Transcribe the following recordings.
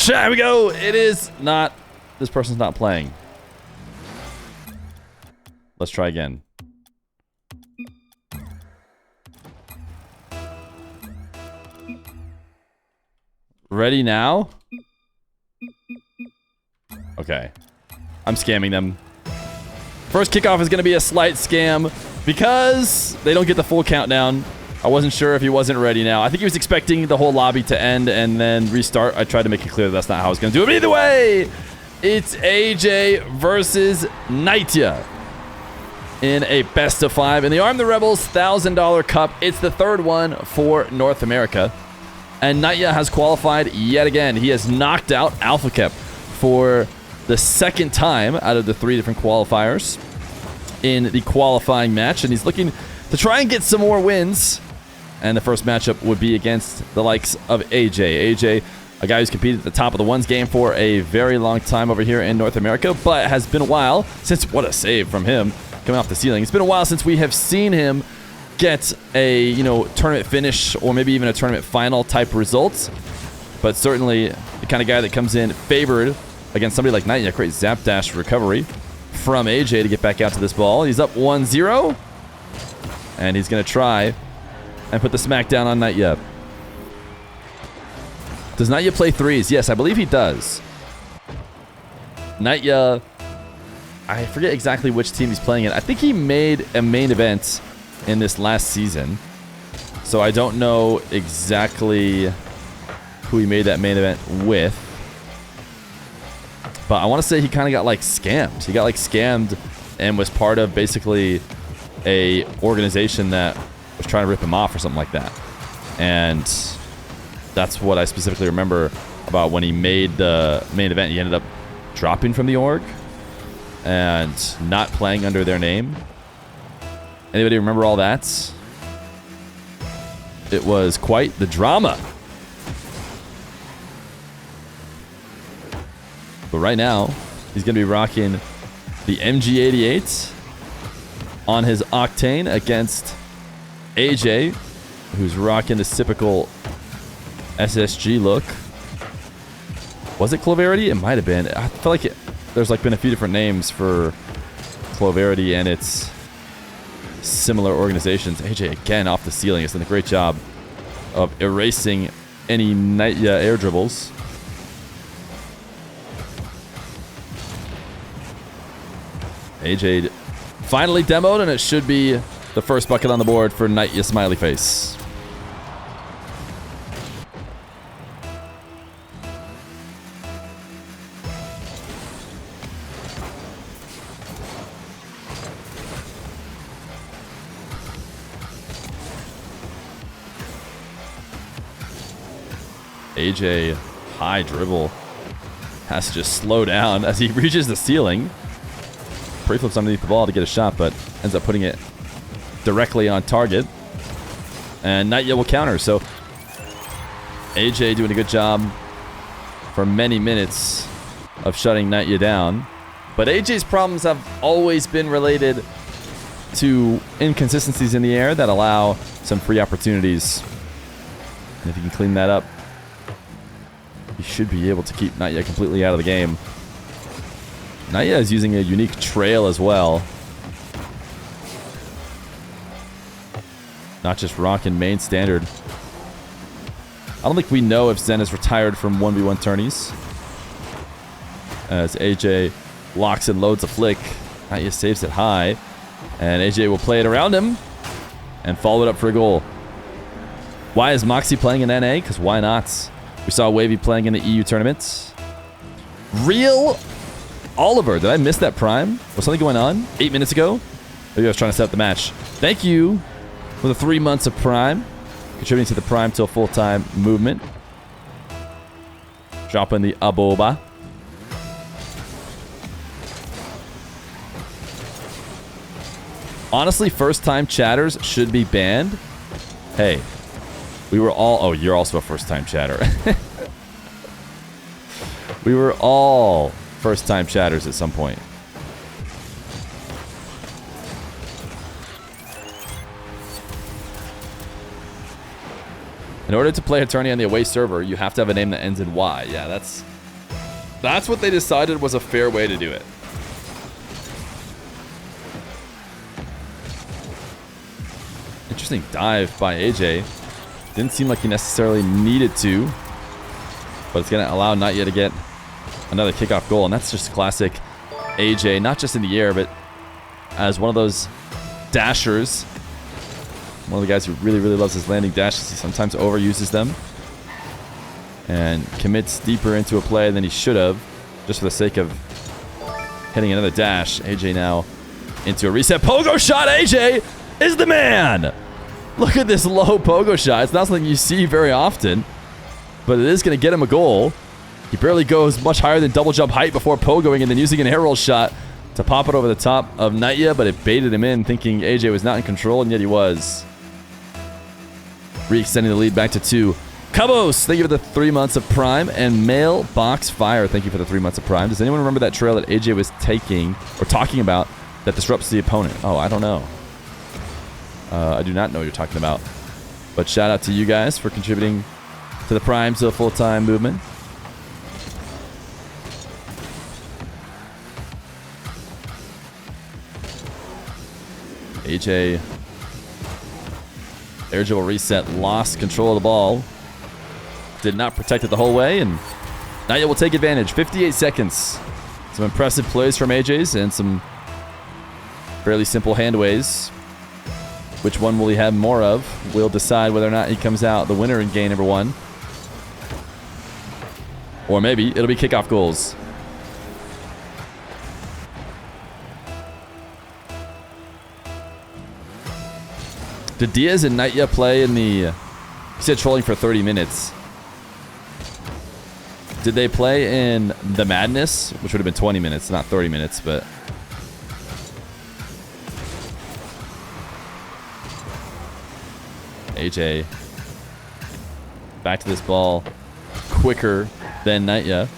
Here we go. It is not. This person's not playing. Let's try again. Ready now? Okay. I'm scamming them. First kickoff is going to be a slight scam because they don't get the full countdown. I wasn't sure if he wasn't ready now. I think he was expecting the whole lobby to end and then restart. I tried to make it clear that that's not how I was going to do it. But either way, it's AJ versus KnightYuh in a best of 5 in the Arm the Rebels $1,000 Cup. It's the third one for North America. And KnightYuh has qualified yet again. He has knocked out AlphaKep for the second time out of the 3 different qualifiers in the qualifying match. And he's looking to try and get some more wins. And the first matchup would be against the likes of AJ. AJ, a guy who's competed at the top of the ones game for a very long time over here in North America, but has been a while since, what a save from him coming off the ceiling. It's been a while since we have seen him get a, you know, tournament finish or maybe even a tournament final type results. But certainly the kind of guy that comes in favored against somebody like KnightYuh. Great zap dash recovery from AJ to get back out to this ball. He's up 1-0. And he's going to try and put the smackdown on KnightYuh. Does KnightYuh play 3s? Yes, I believe he does. KnightYuh, I forget exactly which team he's playing in. I think he made a main event in this last season. So I don't know exactly who he made that main event with. But I want to say he kind of got like scammed. He got like scammed and was part of basically a organization that was trying to rip him off or something like that. And that's what I specifically remember about when he made the main event. He ended up dropping from the org and not playing under their name. Anybody remember all that? It was quite the drama. But right now, he's going to be rocking the MG88 on his Octane against AJ, who's rocking the typical SSG look. Was it Cloverity? It might have been. I feel like there's like been a few different names for Cloverity and its similar organizations. AJ again off the ceiling has done a great job of erasing any KnightYuh air dribbles. AJ finally demoed, and it should be the first bucket on the board for KnightYuh Smiley Face. AJ, high dribble, has to just slow down as he reaches the ceiling. Pre-flips underneath the ball to get a shot, but ends up putting it directly on target. And KnightYuh will counter. So AJ doing a good job for many minutes of shutting KnightYuh down. But AJ's problems have always been related to inconsistencies in the air that allow some free opportunities. And if you can clean that up, you should be able to keep KnightYuh completely out of the game. KnightYuh is using a unique trail as well. Not just rocking main standard. I don't think we know if Zen is retired from 1v1 tourneys. As AJ locks and loads a flick. KnightYuh saves it high. And AJ will play it around him and follow it up for a goal. Why is Moxie playing in NA? Because why not? We saw Wavy playing in the EU tournament. Real Oliver, did I miss that prime? Was something going on 8 minutes ago? Maybe I was trying to set up the match. Thank you for the 3 months of prime. Contributing to the prime till full-time movement. Dropping the Aboba. Honestly, first-time chatters should be banned. Hey, we were all... Oh, you're also a first-time chatter. We were all first-time chatters at some point. In order to play a tourney on the away server, you have to have a name that ends in Y. Yeah, that's That's what they decided was a fair way to do it. Interesting dive by AJ. Didn't seem like he necessarily needed to, but it's going to allow KnightYuh to get another kickoff goal, and that's just classic AJ, not just in the air, but as one of those dashers. One of the guys who really, really loves his landing dashes. He sometimes overuses them and commits deeper into a play than he should have, just for the sake of hitting another dash. AJ now into a reset. Pogo shot. AJ is the man. Look at this low pogo shot. It's not something you see very often, but it is going to get him a goal. He barely goes much higher than double jump height before pogoing and then using an air roll shot to pop it over the top of KnightYuh, but it baited him in, thinking AJ was not in control, and yet he was. Re-extending the lead back to 2. Cabos, thank you for the 3 months of Prime. And Mailbox Fire, thank you for the 3 months of Prime. Does anyone remember that trail that AJ was taking or talking about that disrupts the opponent? Oh, I don't know. I do not know what you're talking about. But shout out to you guys for contributing to the Prime to the full-time movement. AJ, air dribble reset, lost control of the ball. Did not protect it the whole way, and KnightYuh will take advantage. 58 seconds. Some impressive plays from AJ's and some fairly simple handways. Which one will he have more of? We'll decide whether or not he comes out the winner in game number 1. Or maybe it'll be kickoff goals. Did Diaz and KnightYuh play in the... You said trolling for 30 minutes. Did they play in the Madness? Which would have been 20 minutes, not 30 minutes, but... AJ. Back to this ball. Quicker than KnightYuh.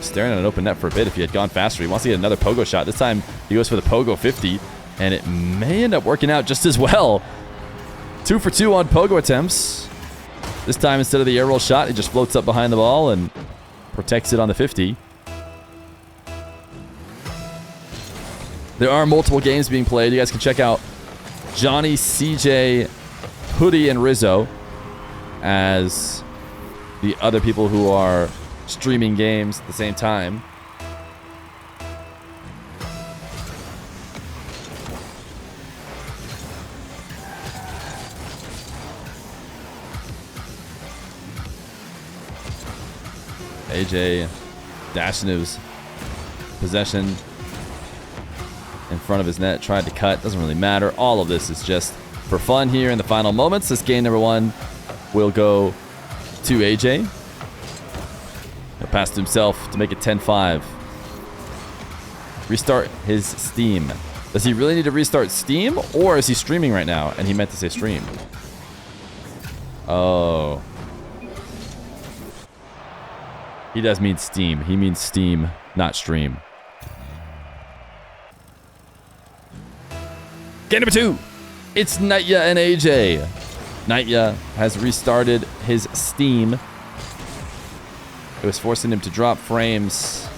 Staring at an open net for a bit if he had gone faster. He wants to get another pogo shot. This time he goes for the pogo 50. And it may end up working out just as well. 2 for 2 on pogo attempts. This time, instead of the air roll shot, he just floats up behind the ball and protects it on the 50. There are multiple games being played. You guys can check out Johnny, CJ, Hoodie, and Rizzo as the other people who are streaming games at the same time. AJ dashing his possession in front of his net, tried to cut. Doesn't really matter. All of this is just for fun here in the final moments. This game number 1 will go to AJ. He'll pass to himself to make it 10-5. Restart his Steam. Does he really need to restart Steam, or is he streaming right now? And he meant to say stream. Oh. He does mean Steam. He means Steam, not stream. Game number 2. It's KnightYuh and AJ. KnightYuh has restarted his Steam. It was forcing him to drop frames.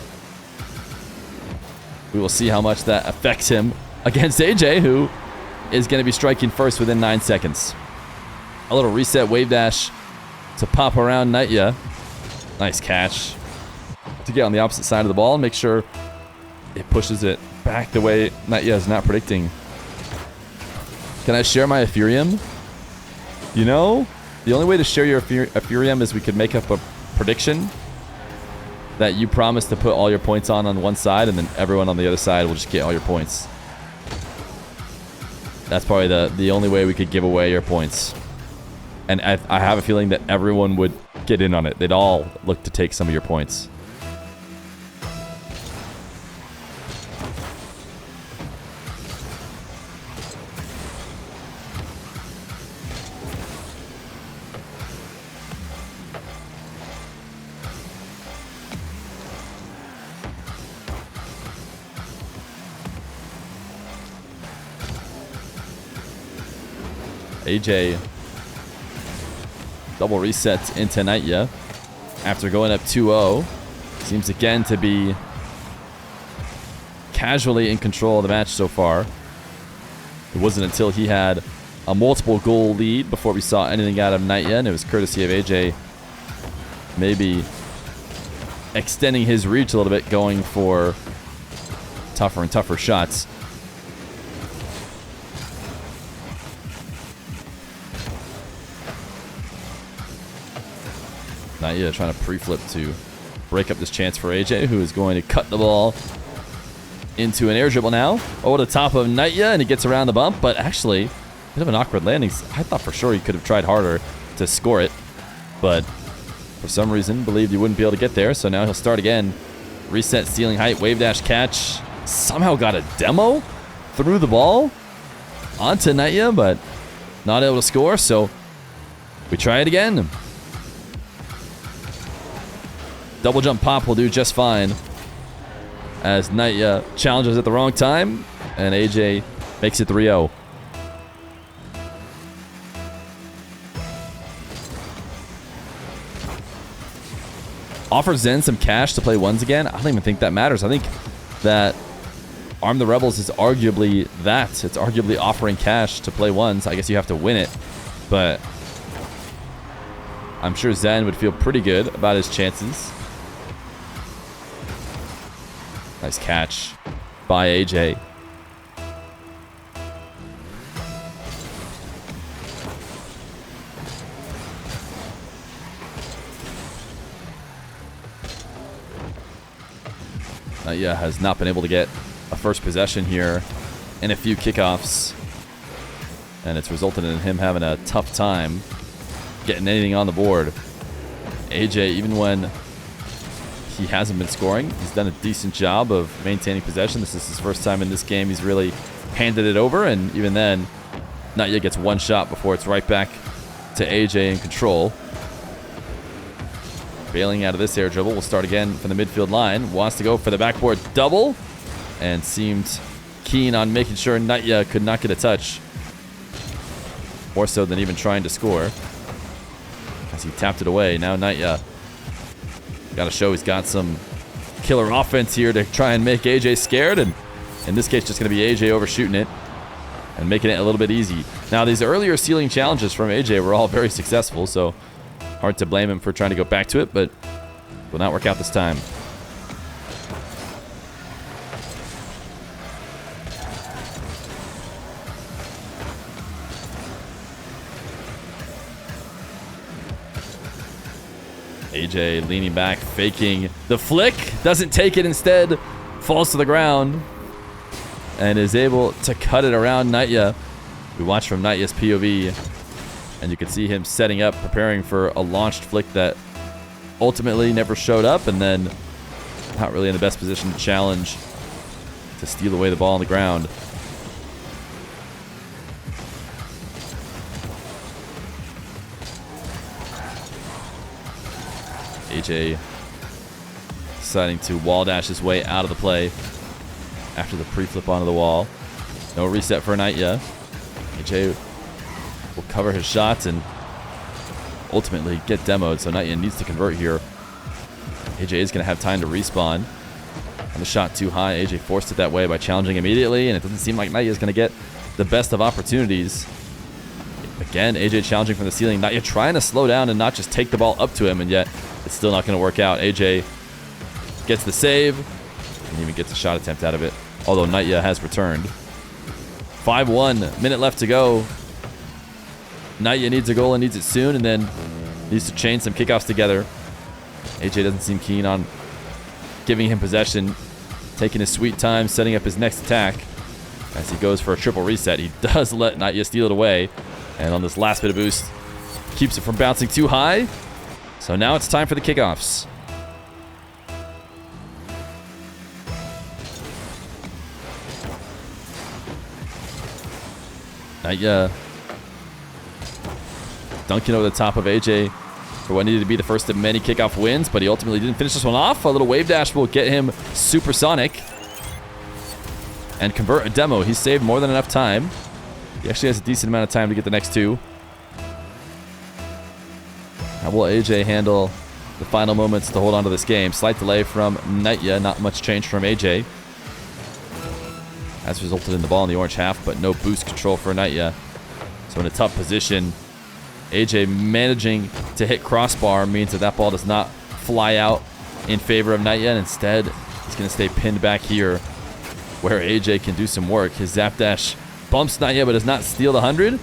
We will see how much that affects him against AJ, who is going to be striking first within 9 seconds. A little reset wave dash to pop around KnightYuh. Nice catch to get on the opposite side of the ball and make sure it pushes it back the way KnightYuh is not predicting. Can I share my Ethereum? You know, the only way to share your Ethereum is we could make up a prediction that you promise to put all your points on one side, and then everyone on the other side will just get all your points. That's probably the only way we could give away your points. And I have a feeling that everyone would get in on it. They'd all look to take some of your points. AJ double resets into KnightYuh. after going up 2-0. Seems again to be casually in control of the match so far. It wasn't until he had a multiple goal lead before we saw anything out of KnightYuh, and it was courtesy of AJ maybe extending his reach a little bit, going for tougher and tougher shots. KnightYuh trying to pre-flip to break up this chance for AJ, who is going to cut the ball into an air dribble now. Over the top of KnightYuh, and he gets around the bump, but actually, a bit of an awkward landing. I thought for sure he could have tried harder to score it, but for some reason believed he wouldn't be able to get there, so now he'll start again. Reset ceiling height, wave dash catch. Somehow got a demo through the ball onto KnightYuh, but not able to score, so we try it again. Double jump pop will do just fine, as KnightYuh challenges at the wrong time, and AJ makes it 3-0. Offers Zen some cash to play ones again. I don't even think that matters. I think that Arm the Rebels is arguably that. It's arguably offering cash to play ones. I guess you have to win it, but I'm sure Zen would feel pretty good about his chances. Nice catch by AJ. KnightYuh has not been able to get a first possession here in a few kickoffs, and it's resulted in him having a tough time getting anything on the board. AJ, even when he hasn't been scoring, he's done a decent job of maintaining possession. This is his first time in this game he's really handed it over, and even then, KnightYuh gets one shot before it's right back to AJ in control. Bailing out of this air dribble, will start again from the midfield line. Wants to go for the backboard double, and seemed keen on making sure KnightYuh could not get a touch. More so than even trying to score, as he tapped it away. Now KnightYuh got to show he's got some killer offense here to try and make AJ scared, and in this case, just going to be AJ overshooting it and making it a little bit easy. Now, these earlier ceiling challenges from AJ were all very successful, so hard to blame him for trying to go back to it, but will not work out this time. AJ leaning back, faking the flick, doesn't take it, instead falls to the ground and is able to cut it around KnightYuh. We watch from KnightYuh's POV, and you can see him setting up, preparing for a launched flick that ultimately never showed up, and then not really in the best position to challenge to steal away the ball on the ground. AJ deciding to wall dash his way out of the play after the pre-flip onto the wall. No reset for KnightYuh. AJ will cover his shots and ultimately get demoed, so KnightYuh needs to convert here. AJ is going to have time to respawn. And the shot too high. AJ forced it that way by challenging immediately, and it doesn't seem like KnightYuh is going to get the best of opportunities. Again, AJ challenging from the ceiling. KnightYuh trying to slow down and not just take the ball up to him, and yet it's still not going to work out. AJ gets the save and even gets a shot attempt out of it, although KnightYuh has returned. 5-1, minute left to go. KnightYuh needs a goal and needs it soon, and then needs to chain some kickoffs together. AJ doesn't seem keen on giving him possession, taking his sweet time, setting up his next attack. As he goes for a triple reset, he does let KnightYuh steal it away, and on this last bit of boost, keeps it from bouncing too high. So now it's time for the kickoffs. KnightYuh dunking over the top of AJ for what needed to be the first of many kickoff wins, but he ultimately didn't finish this one off. A little wave dash will get him supersonic and convert a demo. He's saved more than enough time. He actually has a decent amount of time to get the next two. How will AJ handle the final moments to hold on to this game. Slight delay from KnightYuh. Not much change from AJ. Has resulted in the ball in the orange half, but no boost control for KnightYuh. So in a tough position, AJ managing to hit crossbar means that that ball does not fly out in favor of KnightYuh, and instead he's going to stay pinned back here where AJ can do some work. His zap dash bumps KnightYuh but does not steal the 100,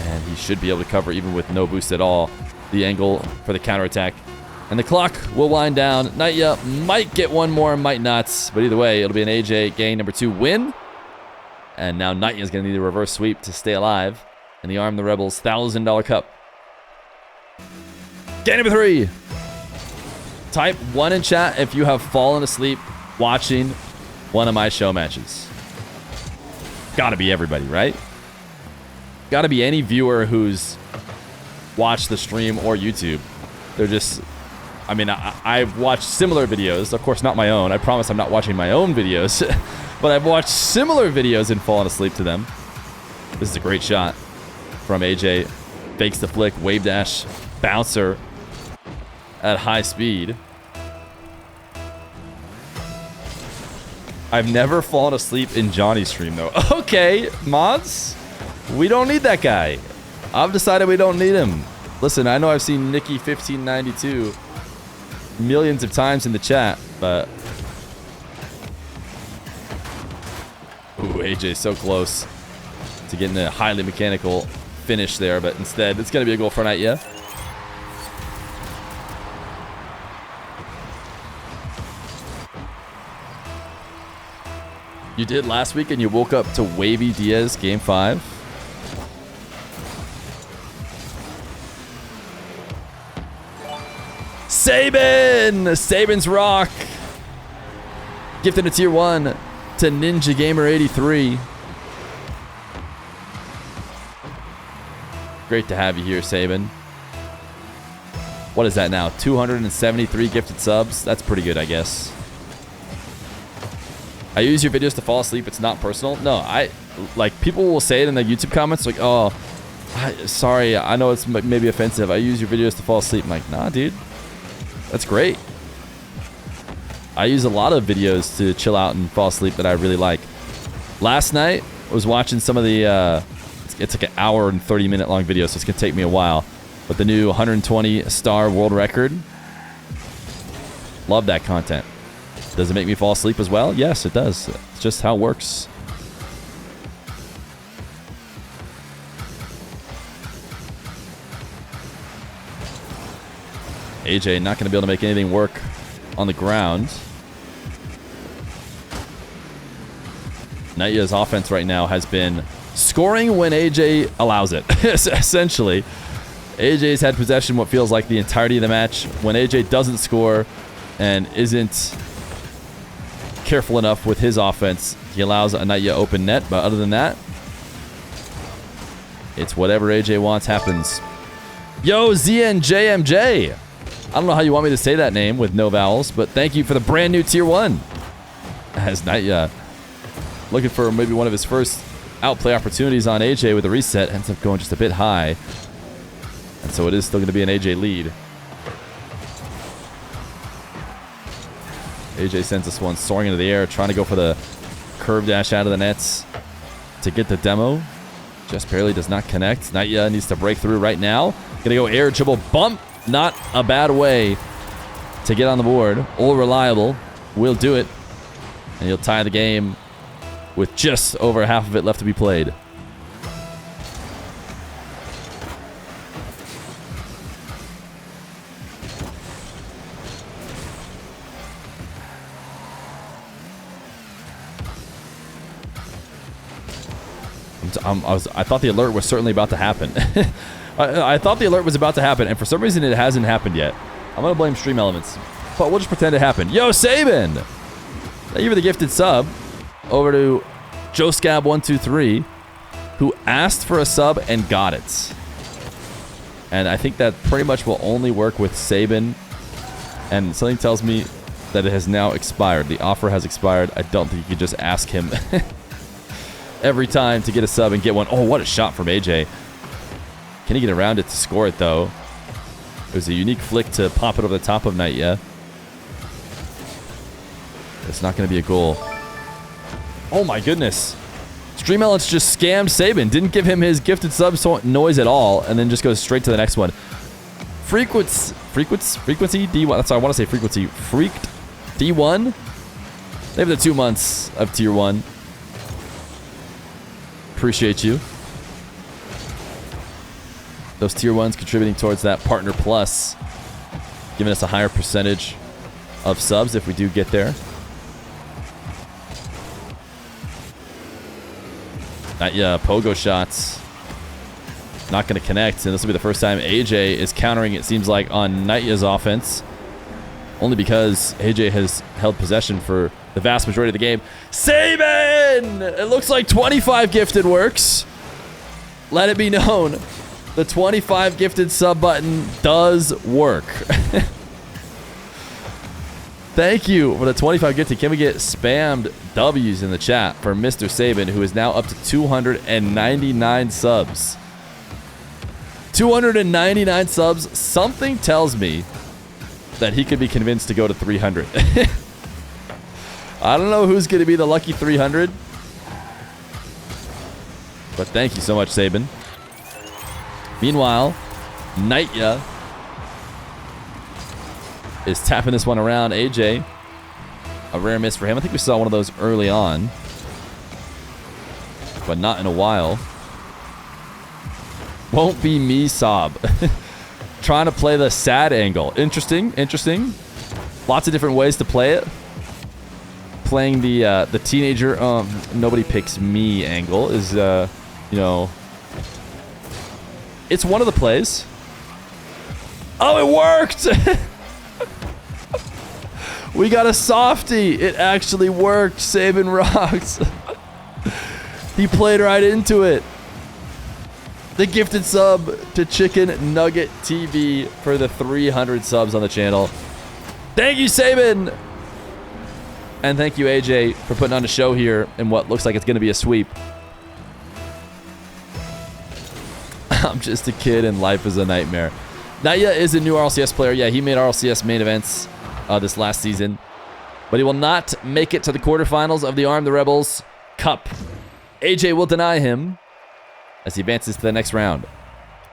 and he should be able to cover even with no boost at all the angle for the counterattack. And the clock will wind down. KnightYuh might get one more, might not, but either way, it'll be an AYYJAYY number 2 win. And now KnightYuh is going to need a reverse sweep to stay alive in the Arm the Rebels $1,000 cup. Game number 3. Type 1 in chat if you have fallen asleep watching one of my show matches. Gotta be everybody, right? Gotta be any viewer who's watched the stream or YouTube. They're just... I mean, I've watched similar videos. Of course, not my own. I promise I'm not watching my own videos. But I've watched similar videos and fallen asleep to them. This is a great shot from AJ. Fakes the flick, wave dash, bouncer at high speed. I've never fallen asleep in Johnny's stream, though. Okay, mods. We don't need that guy. I've decided we don't need him. Listen, I know I've seen Nikki1592 millions of times in the chat, but... Ooh, AJ's so close to getting a highly mechanical finish there, but instead, it's going to be a goal for KnightYuh. You did last week, and you woke up to Wavy Diaz game 5. Saban's rock. Gifted a tier 1 to Ninja Gamer 83. Great to have you here, Saban. What is that now? 273 gifted subs? That's pretty good, I guess. I use your videos to fall asleep. It's not personal. No, like, people will say it in the YouTube comments, like, oh, sorry, I know it's maybe offensive. I use your videos to fall asleep. I'm like, nah, dude. That's great. I use a lot of videos to chill out and fall asleep that I really like. Last night, I was watching some of the... it's like an hour and 30-minute long video, so it's going to take me a while. But the new 120-star world record. Love that content. Does it make me fall asleep as well? Yes, it does. It's just how it works. AJ not going to be able to make anything work on the ground. KnightYuh's offense right now has been scoring when AJ allows it. Essentially, AJ's had possession what feels like the entirety of the match. When AJ doesn't score and isn't careful enough with his offense, he allows a KnightYuh open net. But other than that, it's whatever AJ wants happens. Yo, ZNJMJ. I don't know how you want me to say that name with no vowels, but thank you for the brand new tier 1. As KnightYuh looking for maybe one of his first outplay opportunities on AJ with a reset, ends up going just a bit high. And so it is still going to be an AJ lead. AJ sends this one soaring into the air, trying to go for the curve dash out of the nets to get the demo. Just barely does not connect. KnightYuh needs to break through right now. Gonna go air dribble bump. Not a bad way to get on the board. All reliable will do it. And he'll tie the game with just over half of it left to be played. I thought the alert was certainly about to happen. I thought the alert was about to happen, and for some reason it hasn't happened yet. I'm going to blame Stream Elements, but we'll just pretend it happened. Yo, Saban! Thank you for the gifted sub. Over to JoeScab123, who asked for a sub and got it. And I think that pretty much will only work with Saban, and something tells me that it has now expired. The offer has expired. I don't think you could just ask him every time to get a sub and get one. Oh, what a shot from AJ. Can he get around it to score it, though? It was a unique flick to pop it over the top of KnightYuh. It's not going to be a goal. Oh my goodness. Stream Elements just scammed Sabin. Didn't give him his gifted sub noise at all, and then just goes straight to the next one. Frequency D1. That's what I want to say. Frequency. Freaked D1. They have the 2 months of tier 1. Appreciate you. Those tier 1s contributing towards that partner plus, giving us a higher percentage of subs if we do get there. KnightYuh pogo shots. Not going to connect, and this will be the first time AJ is countering, it seems like, on KnightYuh's offense. Only because AJ has held possession for the vast majority of the game. Sabin! It looks like 25 gifted works. Let it be known. The 25 gifted sub button does work. Thank you for the 25 gifted. Can we get spammed W's in the chat for Mr. Sabin, who is now up to 299 subs. 299 subs. Something tells me that he could be convinced to go to 300. I don't know who's going to be the lucky 300. But thank you so much, Sabin. Meanwhile, KnightYuh is tapping this one around. AJ, a rare miss for him. I think we saw one of those early on, but not in a while. Won't be me, Sob. Trying to play the sad angle. Interesting, interesting. Lots of different ways to play it. Playing the teenager, nobody picks me angle is, you know, it's one of the plays. Oh, it worked! We got a softie. It actually worked. Sabin rocks. He played right into it. The gifted sub to Chicken Nugget TV for the 300 subs on the channel. Thank you, Sabin! And thank you, AJ, for putting on a show here in what looks like it's going to be a sweep. I'm just a kid and life is a nightmare. KnightYuh is a new RLCS player. Yeah, he made RLCS main events this last season. But he will not make it to the quarterfinals of the Arm the Rebels Cup. AJ will deny him as he advances to the next round.